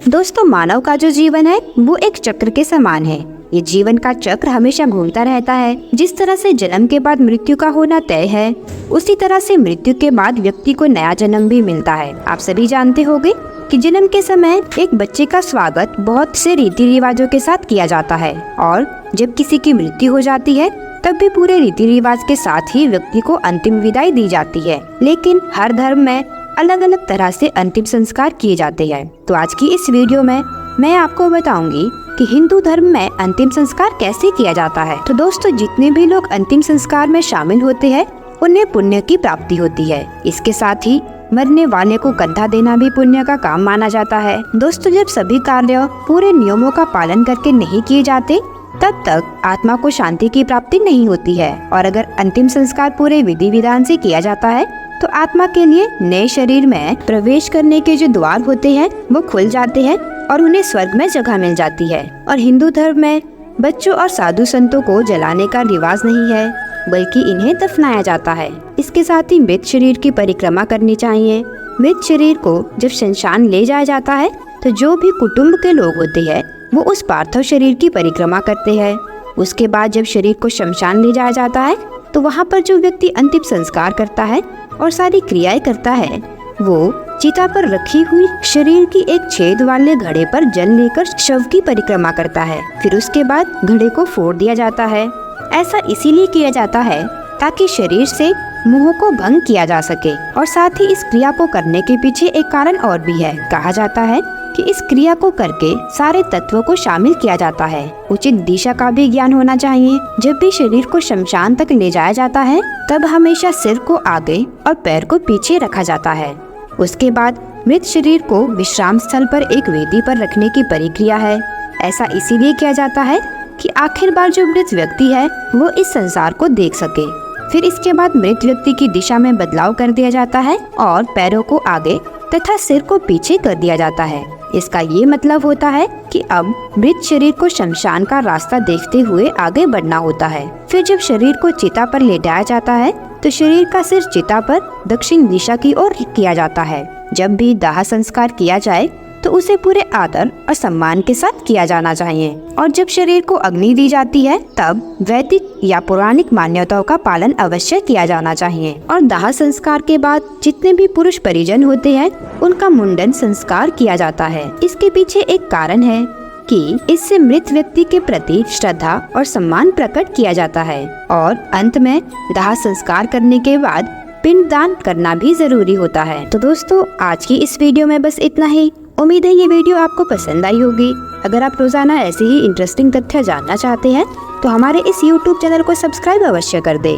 दोस्तों, मानव का जो जीवन है वो एक चक्र के समान है। ये जीवन का चक्र हमेशा घूमता रहता है। जिस तरह से जन्म के बाद मृत्यु का होना तय है, उसी तरह से मृत्यु के बाद व्यक्ति को नया जन्म भी मिलता है। आप सभी जानते होंगे कि जन्म के समय एक बच्चे का स्वागत बहुत से रीति रिवाजों के साथ किया जाता है और जब किसी की मृत्यु हो जाती है तब भी पूरे रीति रिवाज के साथ ही व्यक्ति को अंतिम विदाई दी जाती है। लेकिन हर धर्म में अलग अलग तरह से अंतिम संस्कार किए जाते हैं। तो आज की इस वीडियो में मैं आपको बताऊंगी कि हिंदू धर्म में अंतिम संस्कार कैसे किया जाता है। तो दोस्तों, जितने भी लोग अंतिम संस्कार में शामिल होते हैं उन्हें पुण्य की प्राप्ति होती है। इसके साथ ही मरने वाले को कंधा देना भी पुण्य का काम माना जाता है। दोस्तों, जब सभी कार्य पूरे नियमों का पालन करके नहीं किए जाते तब तक आत्मा को शांति की प्राप्ति नहीं होती है। और अगर अंतिम संस्कार पूरे विधि विधान से किया जाता है तो आत्मा के लिए नए शरीर में प्रवेश करने के जो द्वार होते हैं वो खुल जाते हैं और उन्हें स्वर्ग में जगह मिल जाती है। और हिंदू धर्म में बच्चों और साधु संतों को जलाने का रिवाज नहीं है, बल्कि इन्हें दफनाया जाता है। इसके साथ ही मृत शरीर की परिक्रमा करनी चाहिए। मृत शरीर को जब शमशान ले जाया जाता है तो जो भी कुटुंब के लोग होते हैं वो उस पार्थिव शरीर की परिक्रमा करते हैं। उसके बाद जब शरीर को शमशान ले जाया जाता है तो वहाँ पर जो व्यक्ति अंतिम संस्कार करता है और सारी क्रियाएं करता है वो चिता पर रखी हुई शरीर की एक छेद वाले घड़े पर जल लेकर शव की परिक्रमा करता है। फिर उसके बाद घड़े को फोड़ दिया जाता है। ऐसा इसीलिए किया जाता है ताकि शरीर से मोह को भंग किया जा सके। और साथ ही इस क्रिया को करने के पीछे एक कारण और भी है। कहा जाता है कि इस क्रिया को करके सारे तत्वों को शामिल किया जाता है। उचित दिशा का भी ज्ञान होना चाहिए। जब भी शरीर को शमशान तक ले जाया जाता है तब हमेशा सिर को आगे और पैर को पीछे रखा जाता है। उसके बाद मृत शरीर को विश्राम स्थल पर एक वेदी पर रखने की प्रक्रिया है। ऐसा इसीलिए किया जाता है कि आखिर बार जो मृत व्यक्ति है वो इस संसार को देख सके। फिर इसके बाद मृत व्यक्ति की दिशा में बदलाव कर दिया जाता है और पैरों को आगे तथा सिर को पीछे कर दिया जाता है। इसका ये मतलब होता है कि अब मृत शरीर को शमशान का रास्ता देखते हुए आगे बढ़ना होता है। फिर जब शरीर को चिता पर लेटाया जाता है तो शरीर का सिर चिता पर दक्षिण दिशा की ओर किया जाता है। जब भी दाह संस्कार किया जाए तो उसे पूरे आदर और सम्मान के साथ किया जाना चाहिए। और जब शरीर को अग्नि दी जाती है तब वैदिक या पौराणिक मान्यताओं का पालन अवश्य किया जाना चाहिए। और दाह संस्कार के बाद जितने भी पुरुष परिजन होते हैं उनका मुंडन संस्कार किया जाता है। इसके पीछे एक कारण है कि इससे मृत व्यक्ति के प्रति श्रद्धा और सम्मान प्रकट किया जाता है। और अंत में दाह संस्कार करने के बाद पिंडदान करना भी जरूरी होता है। तो दोस्तों, आज की इस वीडियो में बस इतना ही। उम्मीद है ये वीडियो आपको पसंद आई होगी। अगर आप रोजाना ऐसे ही इंटरेस्टिंग तथ्य जानना चाहते हैं तो हमारे इस YouTube चैनल को सब्सक्राइब अवश्य कर दें।